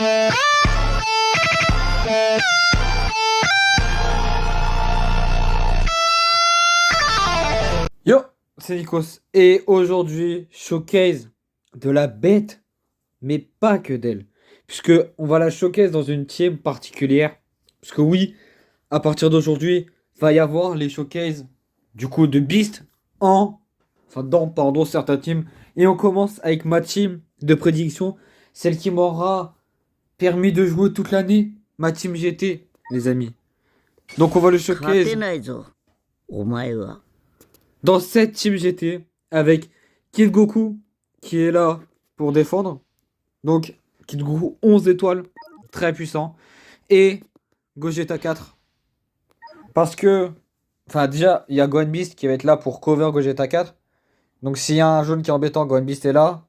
Yo, c'est Nikos. Et aujourd'hui, showcase de la bête, mais pas que d'elle. Puisque on va la showcase dans une team particulière. Parce que oui, à partir d'aujourd'hui, va y avoir les showcases du coup de Beast dans certains teams. Et on commence avec ma team de prédiction, celle qui m'aura permis de jouer toute l'année, ma team GT, les amis. Donc on va le 勝 showcase てないぞお前は dans cette team GT avec Kid Goku qui est là pour défendre. Donc Kid Goku 11 étoiles, très puissant. Et Gogeta 4. Parce que, enfin déjà, il y a Gohan Beast qui va être là pour cover Gogeta 4. Donc s'il y a un jaune qui est embêtant, Gohan Beast est là.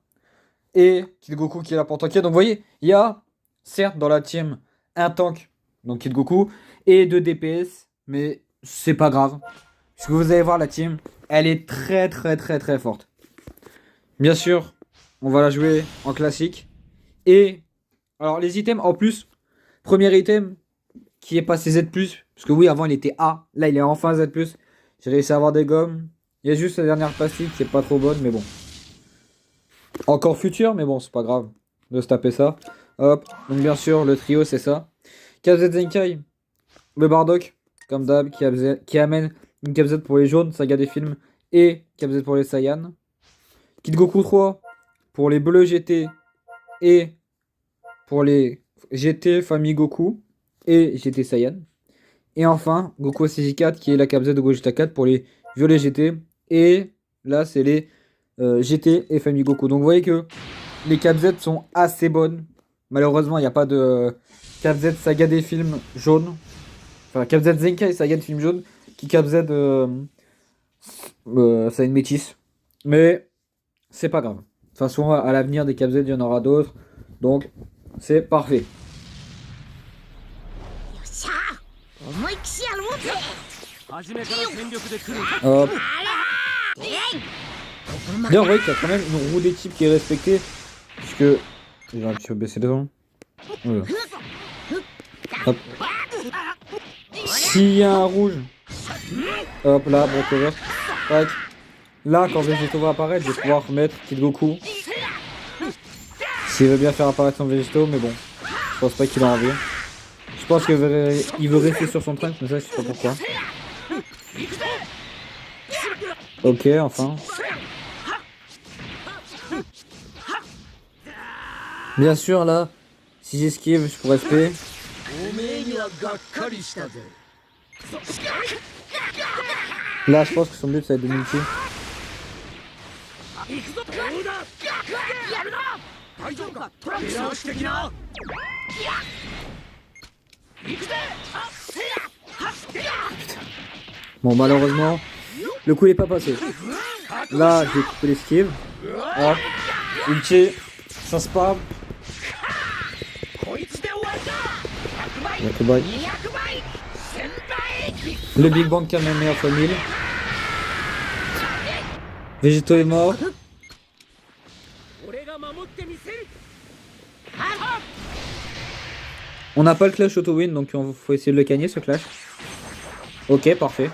Et Kid Goku qui est là pour tanker. Donc vous voyez, il y a certes dans la team un tank, donc Kid Goku, et 2 DPS. Mais c'est pas grave. Parce que vous allez voir la team, elle est très forte. Bien sûr, on va la jouer en classique. Et alors les items en plus, premier item qui est passé Z+, parce que oui avant il était A, là il est enfin Z+. J'ai réussi à avoir des gommes. Il y a juste la dernière pastille qui est pas trop bonne, mais bon. Encore futur, mais bon c'est pas grave de se taper ça. Hop, donc bien sûr le trio c'est ça. KZ Zenkai, le Bardock, comme d'hab, qui amène une KZ pour les jaunes, saga des films, et KZ pour les Saiyans. Kid Goku 3 pour les bleus GT et pour les GT Famille Goku et GT Saiyan. Et enfin, Goku CJ4 qui est la KZ de Gogeta 4 pour les violets GT. Et là, c'est les GT et Famille Goku. Donc vous voyez que les KZ sont assez bonnes. Malheureusement, il n'y a pas de KZ saga des films jaunes. Enfin, KZ Zenkai saga des films jaunes qui KZ ça a une métisse. Mais c'est pas grave. De toute façon, à l'avenir des KZ, il y en aura d'autres. Donc, c'est parfait. よっしゃ思いっきしやろうぜ Hop. えい Bien, on voit qu'il y a quand même une roue d'équipe qui est respectée. Puisque. J'ai un petit peu baissé les dents. Voilà. Hop. S'il y a un rouge. Hop là, bon cover. Tac. Là, quand Végéto va apparaître, je vais pouvoir mettre Kid Goku. S'il veut bien faire apparaître son Végéto, mais bon. Je pense pas qu'il a envie. Je pense qu'il veut rester sur son train, mais ça, je sais pas pourquoi. Ok, enfin. Bien sûr, là, si j'esquive, je pourrais SP. Là, je pense que son but, ça va être de multi. Bon, malheureusement, le coup n'est pas passé. Là, je vais couper l'esquive. Hop. Ulti. Ça spam. Le Big Bang qui a même meilleur fois 1000. Végéto est mort. On n'a pas le clash auto-win, donc il faut essayer de le gagner ce clash. Ok, parfait.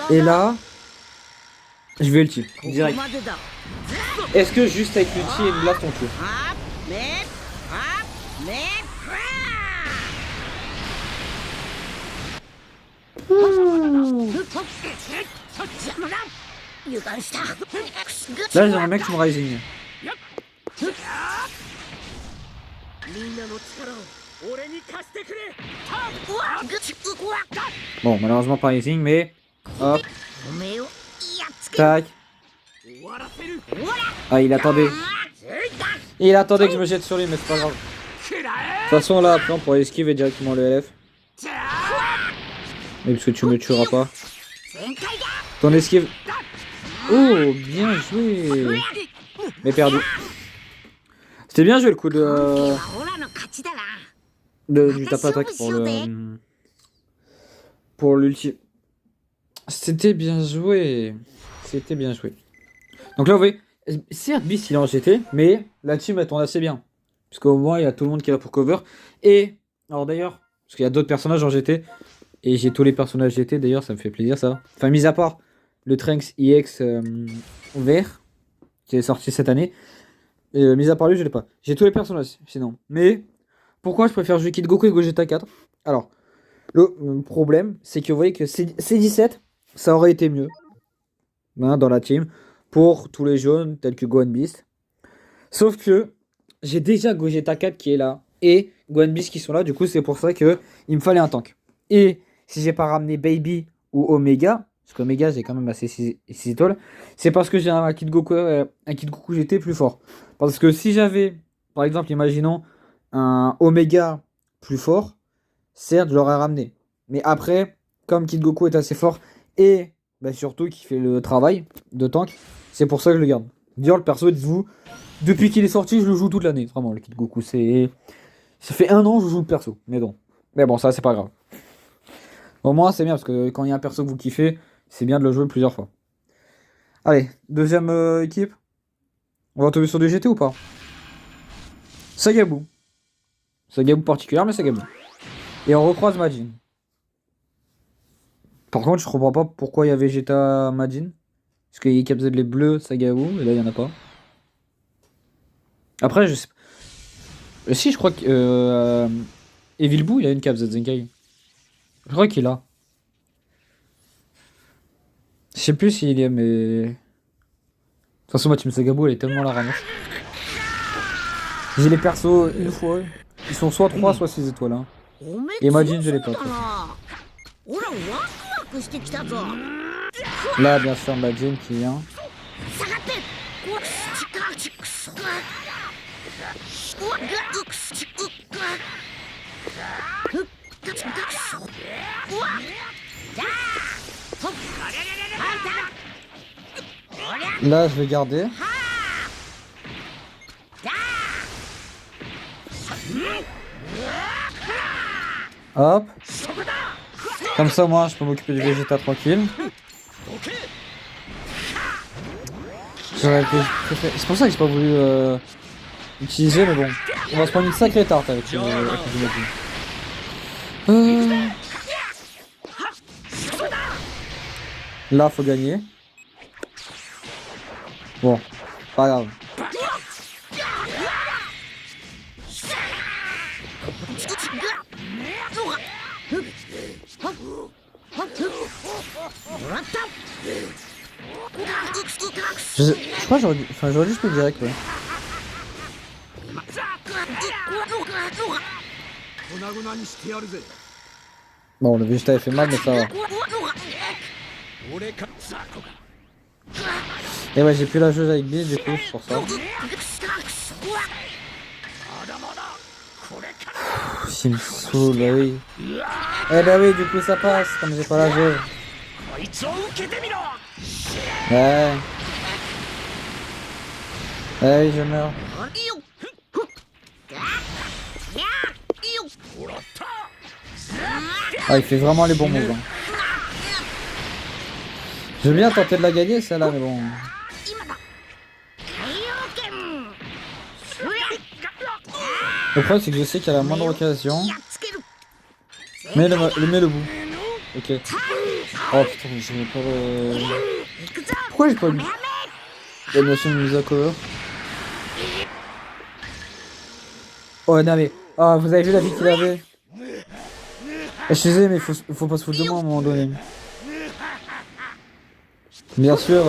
Et là, je vais ulti, direct. Est-ce que juste avec l'ulti et blast on tue? Là, j'ai un mec qui me rising. Bon, malheureusement pas rising, mais hop, tac. Ah, il attendait. Il attendait que je me jette sur lui, mais c'est pas grave. De toute façon, là, après, on pourrait esquiver directement le LF. Mais parce que tu me tueras pas. Ton esquive. Oh, bien joué. Mais perdu. C'était bien joué le coup du tap attaque pour l'ulti. C'était bien joué. C'était bien joué. Donc là, vous voyez, certes, Beast il est en GT, mais la team elle tourne assez bien. Parce qu'au moins, il y a tout le monde qui est là pour cover. Et, alors d'ailleurs, parce qu'il y a d'autres personnages en GT, et j'ai tous les personnages GT, d'ailleurs, ça me fait plaisir ça. Enfin, mis à part le Trunks EX vert, qui est sorti cette année. Et mis à part lui, je l'ai pas. J'ai tous les personnages, sinon. Mais, pourquoi je préfère jouer Kid Goku et Gogeta 4? Alors, le problème, c'est que vous voyez que C17, ça aurait été mieux hein, dans la team pour tous les jaunes tels que Gohan Beast. Sauf que j'ai déjà Gogeta 4 qui est là et Gohan Beast qui sont là. Du coup, c'est pour ça que il me fallait un tank. Et si j'ai pas ramené Baby ou Omega, parce qu'Omega j'ai quand même assez 6 étoiles, c'est parce que j'ai un Kid Goku GT plus fort. Parce que si j'avais, par exemple, imaginons un Omega plus fort, certes, je l'aurais ramené. Mais après, comme Kid Goku est assez fort et bah, surtout qui fait le travail de tank, c'est pour ça que je le garde. D'ailleurs, le perso, dites-vous, depuis qu'il est sorti, je le joue toute l'année. Vraiment, le Kid Goku, c'est. Ça fait 1 an que je joue le perso. Mais bon. Mais bon, ça, c'est pas grave. Au moins, c'est bien parce que quand il y a un perso que vous kiffez, c'est bien de le jouer plusieurs fois. Allez, deuxième équipe. On va tomber sur du GT ou pas? Sagabou. Sagabou particulière, mais Sagabou. Et on recroise Majin. Par contre, je comprends pas pourquoi il y a Vegeta Majin. Parce qu'il y a Cap Z les bleus, Sagabou, et là, il y en a pas. Après, je sais pas. Si, je crois que. Evil Boo, il a une Cap Z Zenkai. Je crois qu'il a. Je sais plus s'il y a, mais. De toute façon, ma team Sagabo, elle est tellement la ramasse. J'ai les persos une fois. Ils sont soit 3, soit 6 étoiles. Hein. おめえ Et Majin, je 強 l'ai そう pas. だな俺はワクワクしてきたぞ Là, bien sûr, Majin qui vient. 下がってうわちかちくそうわうくすちうっふっかちかそううわだほっあんたおりゃ Là, je vais garder. Hop. Comme ça, moi, je peux m'occuper du Vegeta tranquille. C'est pour ça que j'ai pas voulu utiliser, mais bon. On va se prendre une sacrée tarte avec le Majin. Là, faut gagner. Bon, pas grave. Je crois que j'aurais juste le direct, ouais. Bon, le Vegeta il fait mal, mais ça va. Et ouais, j'ai plus la jauge avec Beast, du coup, c'est pour ça. Il me saoule, bah oui. Eh bah oui, du coup, ça passe, comme j'ai pas la jauge. Ouais. Ouais, oui, je meurs. Ah, il fait vraiment les bons moves. Hein. Je veux bien tenter de la gagner, celle-là, mais bon. Le problème, c'est que je sais qu'à la moindre occasion. Mets le bout. Ok. Oh putain, mais j'ai pas le. Pourquoi j'ai pas eu l'animation de mise à cover? Oh non, mais. Ah, vous avez vu la vie qu'il avait? Je suis désolé, mais faut pas se foutre de moi à un moment donné. Bien sûr,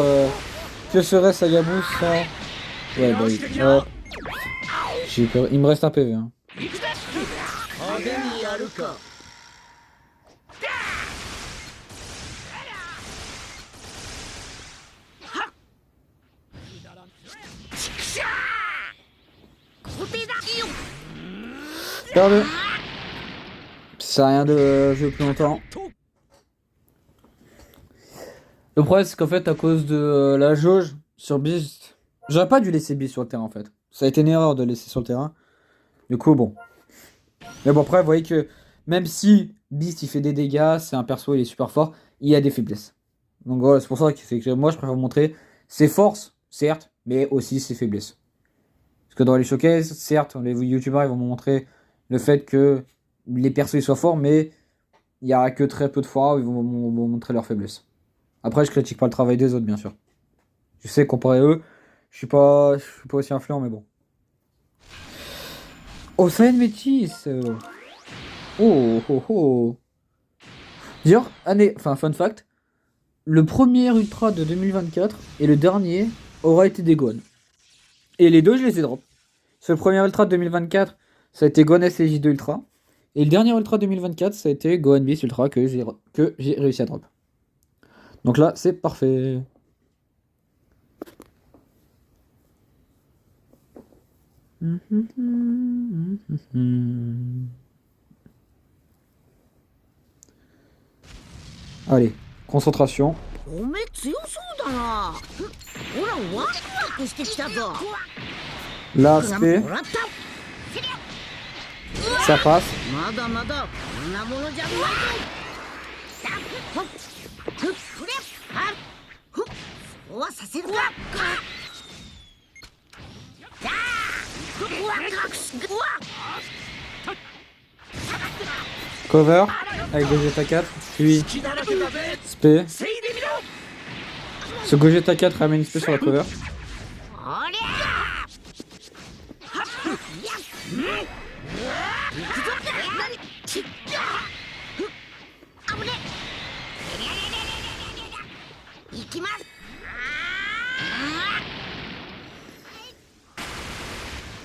que serait Sagabou sans. Ouais, bah oui. J'ai peur. Il me reste un PV. Hein. Perdu. Ça sert à rien de jouer plus longtemps. Le problème, c'est qu'en fait, à cause de la jauge sur Beast, j'aurais pas dû laisser Beast sur le terrain en fait. Ça a été une erreur de laisser sur le terrain. Du coup, bon. Mais bon, après, vous voyez que même si Beast il fait des dégâts, c'est un perso, il est super fort, il y a des faiblesses. Donc voilà, c'est pour ça que, moi je préfère montrer ses forces, certes, mais aussi ses faiblesses. Parce que dans les showcases, certes, les youtubeurs ils vont montrer le fait que les persos ils soient forts, mais il y a que très peu de fois où ils vont montrer leurs faiblesses. Après, je critique pas le travail des autres, bien sûr. Je sais, comparé à eux, je suis pas aussi influent, mais bon. Oh, Saiyan Métis Oh, oh, oh. D'ailleurs, fun fact, le premier Ultra de 2024 et le dernier aura été des Gohan. Et les deux, je les ai drop. Ce premier Ultra de 2024, ça a été Gohan SJ2 Ultra. Et le dernier Ultra 2024, ça a été Gohan Beast Ultra que j'ai réussi à drop. Donc là, c'est parfait. Allez, concentration. おめえ強そうだな。ほらワクワクしてきたぞ。 L'aspect, もらった。 ça passe. まだまだこんなものじゃないぞ。ふっふっふれはっふっそうはさせるか。やあふっわかすうわ Cover avec Gogeta 4, puis SP. Ce Gogeta 4 ramène une SP sur la cover. ありゃはっやっ行くぞ何ちっふっあぶね行きます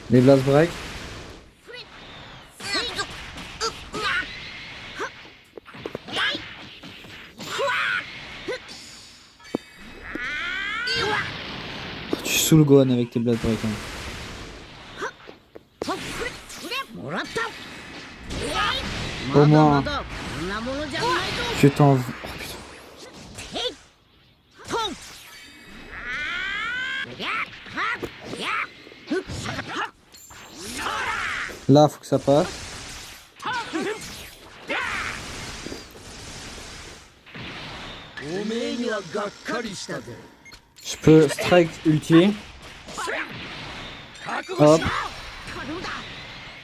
Les Blast Break. Tu saoules Gohan avec tes Blast Break. Hein. もらった Au moins, まだまだこんなものじゃないぞ je t'en veux. Oh putain. へいとんやはっやふっはっ Là, faut que ça passe. Je peux strike ulti. Hop.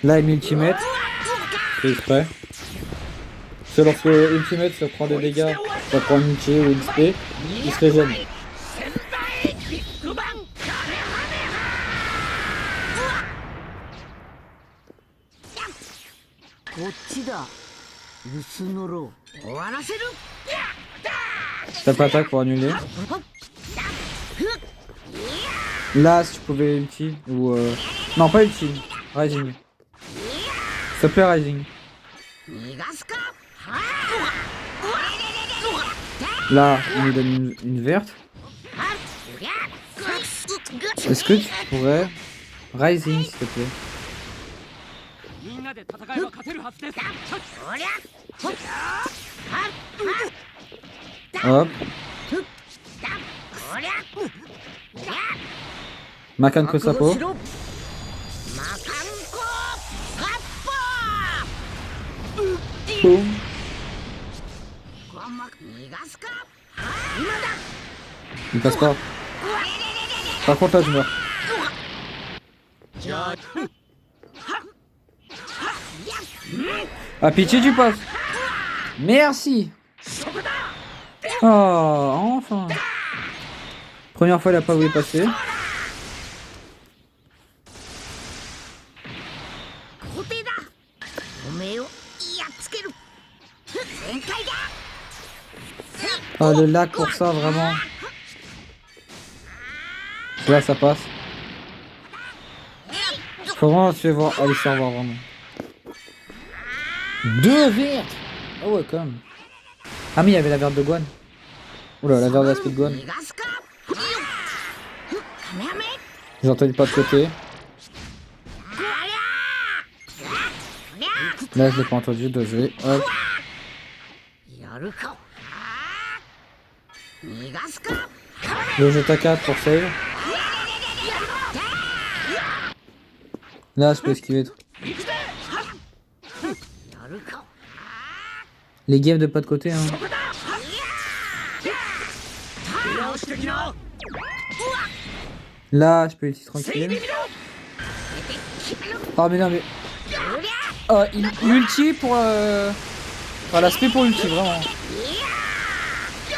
Là, il met ultimate. C'est exprès. C'est lorsque ultimate ça prend des dégâts, ça prend une ulti ou une SP, il se régène. こっちだ薄のろ終わらせる Tape attaque pour annuler. Là, si tu pouvais ulti ou non, pas ulti, Rising. Ça plaît Rising. 逃がすか Là, on lui donne une verte. Est-ce que tu pourrais Rising, s'il te plaît? Hop. Makan Kosapo. Boum. Il passe pas. Par contre là je meurs. Ah pitié tu passes. Merci. Oh enfin. Première fois il a pas voulu passer. Ah le lac pour ça vraiment. Là ça passe. Faut vraiment aller se faire voir vraiment. Deux vertes. Ah ouais quand même. Ah mais il y avait la verte de Gohan. Oula la verte d'aspect de Gohan. J'ai entendu pas de côté. Là je l'ai pas entendu, dosé. Hop. Le Jeta 4 pour save. Là je peux esquiver. Les games de pas de côté hein. Là, je peux utiliser tranquille. Ah mais non mais... Ulti pour... Enfin, l'aspect pour ulti, vraiment.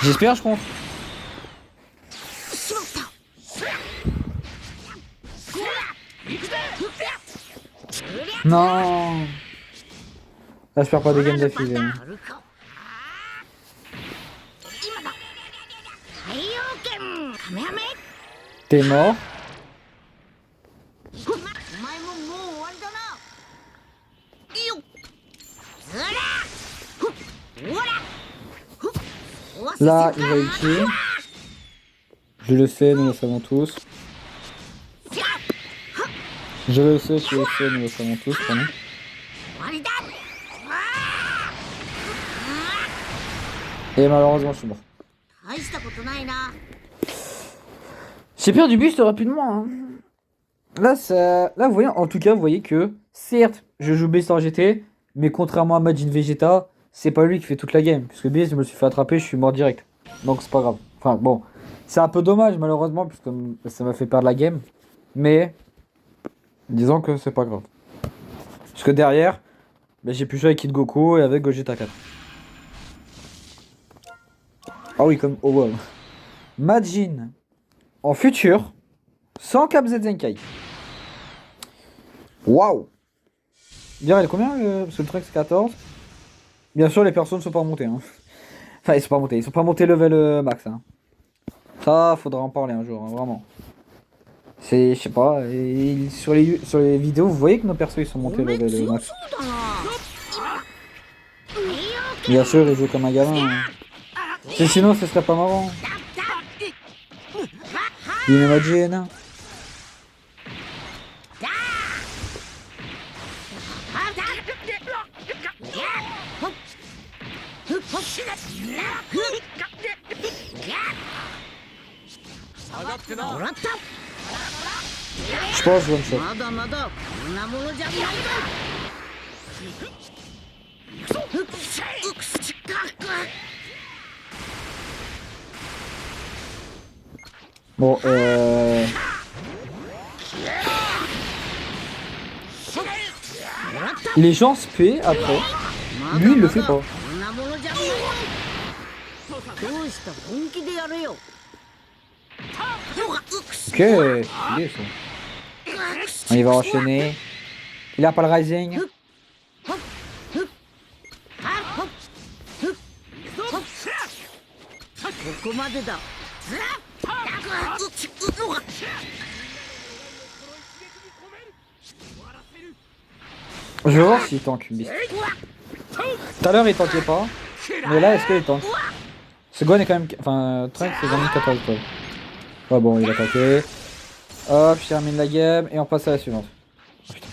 J'espère, je compte. Non. Là, je perds pas des games d'affilée. T'es mort. Là, il va ulti. Je le sais, nous le savons tous. Je le sais, tu le sais, nous le savons tous, pardon. Et malheureusement, je suis mort. J'ai perdu buste rapidement. Hein. Là, vous voyez, en tout cas, vous voyez que, certes, je joue Beast en GT, mais contrairement à Majin Vegeta, c'est pas lui qui fait toute la game. Puisque Beast, je me suis fait attraper, je suis mort direct. Donc, c'est pas grave. Enfin, bon. C'est un peu dommage, malheureusement, puisque ça m'a fait perdre la game. Mais, disons que c'est pas grave. Parce que derrière, ben, j'ai pu jouer avec Kid Goku et avec Gogeta 4. Ah oui, comme... Oh, wow. Majin, en futur, sans Cap Z Zenkai. Waouh. Bien, il est combien parce que le truc c'est 14. Bien sûr, les personnes ne sont pas montées. Hein. Enfin, ils sont pas montés. Ils sont pas montés level max. Hein. Ça, faudra en parler un jour, hein, vraiment. C'est, je sais pas, sur les vidéos, vous voyez que nos persos ils sont montés level max. Bien sûr, ils jouent comme un gamin. Hein. Et sinon, ce serait pas marrant. Il est Majin. Je pense one shot. Bon, les gens se paient après. Lui, il le fait pas. Ok, il est ça. Il va enchaîner. Il a pas le rising. Je vais voir s'il tank Beast. Tout à l'heure il tankait pas. Mais là est-ce qu'il tank? Ce Gon est quand même. Enfin, Trunks c'est quand même 14 quoi. Ouais bon il a tanké. Hop, je termine la game et on passe à la suivante. Oh, putain.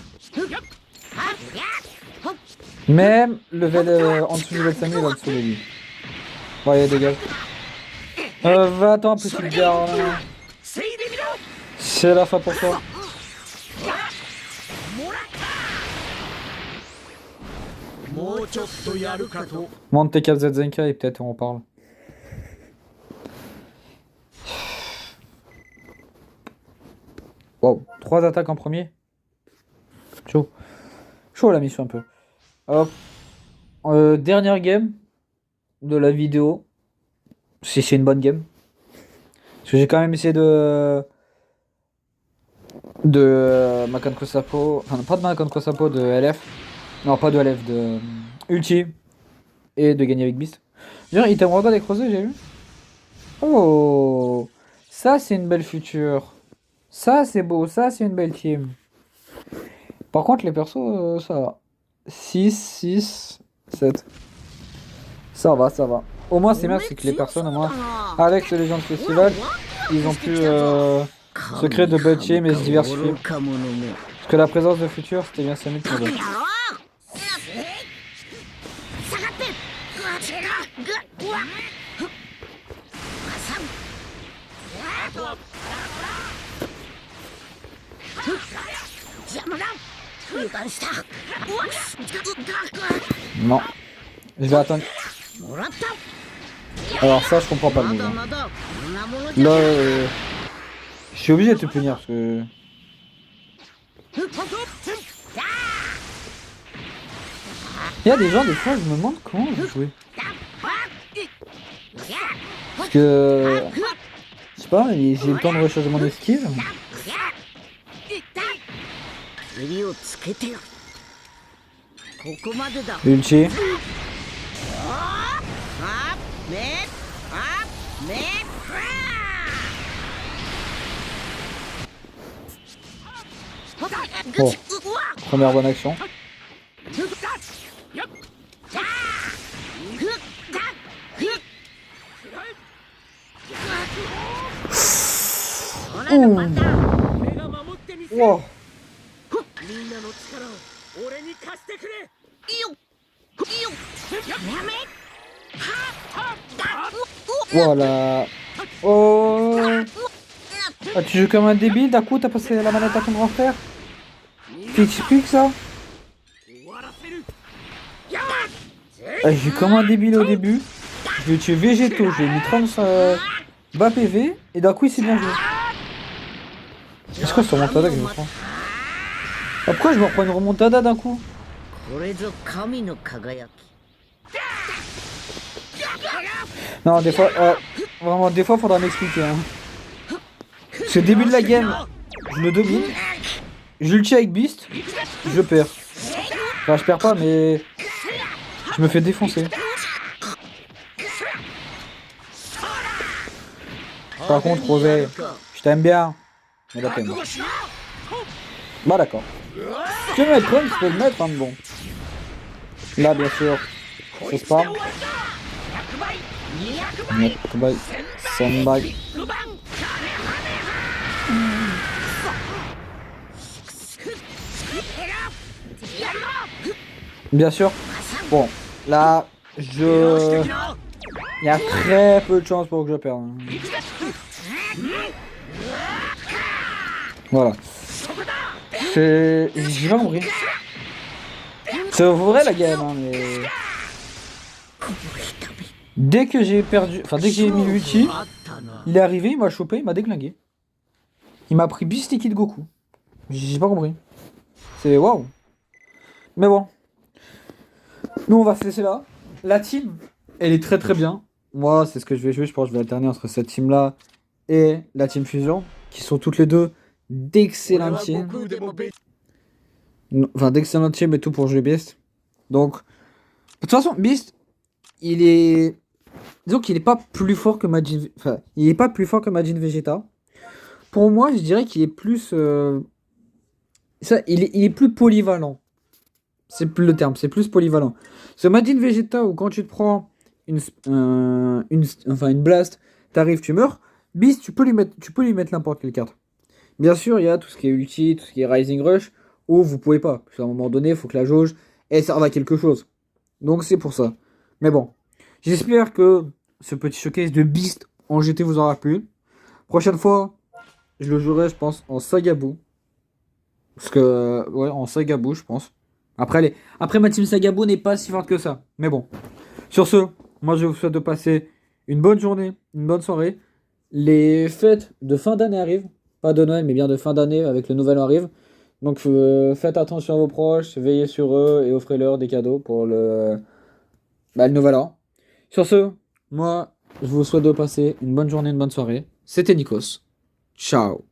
Même level en dessous du level 5000 il va le sauver lui. Bon allez dégage. Va-t'en petite gare. C'est la fin pour toi. Monte tes 4 Zenkai et peut-être on parle. Wow, 3 attaques en premier. Chaud. Chaud la mission un peu. Hop. Dernière game de la vidéo. Si c'est une bonne game. Parce que j'ai quand même essayé de Makan Kosapo. Enfin pas de Makan Kosapo, de LF. Non pas de LF, de Ulti. Et de gagner avec Beast. D'ailleurs, Item World est creusé, j'ai vu. Oh, ça c'est une belle future. Ça c'est beau, ça c'est une belle team. Par contre les persos, ça va. 6, 6, 7. Ça va, ça va. Au moins c'est bien, c'est que les personnes, au moins, avec ce Legend Festival, ils ont pu se créer de belles teams et se diversifier. Parce que la présence de futur, c'était bien 5000 pour eux. Non. Je vais attendre. Alors ça, je comprends pas le ま move. だ hein. まだこんなものじゃ Là, ない。 je suis obligé de te punir parce que... Il y a des gens, des fois, je me demande comment je jouer. Parce que... Je sais pas, j'ai le temps de recharger mon esquive. 襟をつけてよ。ここまでだ。 Ulti. あめめBon, première bonne action. Ouh. Wow. みんなの力を俺に貸してくれ。Voilà. Oh. Ah, tu joues comme un débile, d'un coup t'as passé la manette à ton grand frère. T'es typique ça. 終わらせる。 Ah, j'ai joué comme un débile au début. Je vais tuer Végéto, j'ai mis 30 bas PV et d'un coup il s'est bien joué. C'est quoi ce remontada que je me prends? Ah, pourquoi je me reprends une remontada d'un coup? これぞ神の輝き。 Non, des fois, vraiment, des fois faudra m'expliquer. Hein. C'est le début de la game, je le domine, je le tue avec Beast, je perds. Enfin, je perds pas, mais je me fais défoncer. Par contre, Rosé, je t'aime bien, mais là t'aimes. Bah d'accord. Tu veux mettre Run, tu peux le mettre, hein, mais bon. Là, bien sûr, c'est spam. Bye. Sandbag. Bien sûr. Bon, là, il y a très peu de chances pour que je perde. hein. Voilà. J'ai pas compris. C'est vrai la game, hein, mais... Dès que j'ai perdu... Enfin, dès que j'ai mis l'ulti, il est arrivé, il m'a chopé, il m'a déglingué. Il m'a pris Beast et Kid Goku. J'ai pas compris. C'est waouh. Mais bon. Nous, on va se laisser là. La team, elle est très très bien. Moi, c'est ce que je vais jouer. Je pense que je vais alterner entre cette team-là et la team Fusion, qui sont toutes les deux d'excellentes teams. Enfin, d'excellentes teams et tout pour jouer Beast. Donc, de toute façon, Beast, il est... Disons qu'il est pas plus fort que Majin... Enfin, il est pas plus fort que Majin Vegeta. Pour moi, je dirais qu'il est plus... il est plus polyvalent. C'est plus le terme, c'est plus polyvalent. Ce Majin Vegeta où quand tu te prends une blast, t'arrives, tu meurs. Beast, tu peux lui mettre n'importe quelle carte. Bien sûr, il y a tout ce qui est ulti, tout ce qui est Rising Rush, où vous pouvez pas. Parce qu'à un moment donné, il faut que la jauge, elle serve à quelque chose. Donc c'est pour ça. Mais bon, j'espère que ce petit showcase de Beast en GT vous aura plu. Prochaine fois, je le jouerai, je pense, en Sagabou. Parce que, ouais, en Sagabou, je pense. Après, ma team Sagabou n'est pas si forte que ça. Mais bon. Sur ce, moi, je vous souhaite de passer une bonne journée, une bonne soirée. Les fêtes de fin d'année arrivent. Pas de Noël, mais bien de fin d'année avec le nouvel an arrive. Donc, faites attention à vos proches, veillez sur eux et offrez-leur des cadeaux pour le nouvel an. Sur ce, moi, je vous souhaite de passer une bonne journée, une bonne soirée. C'était Nikos. Ciao.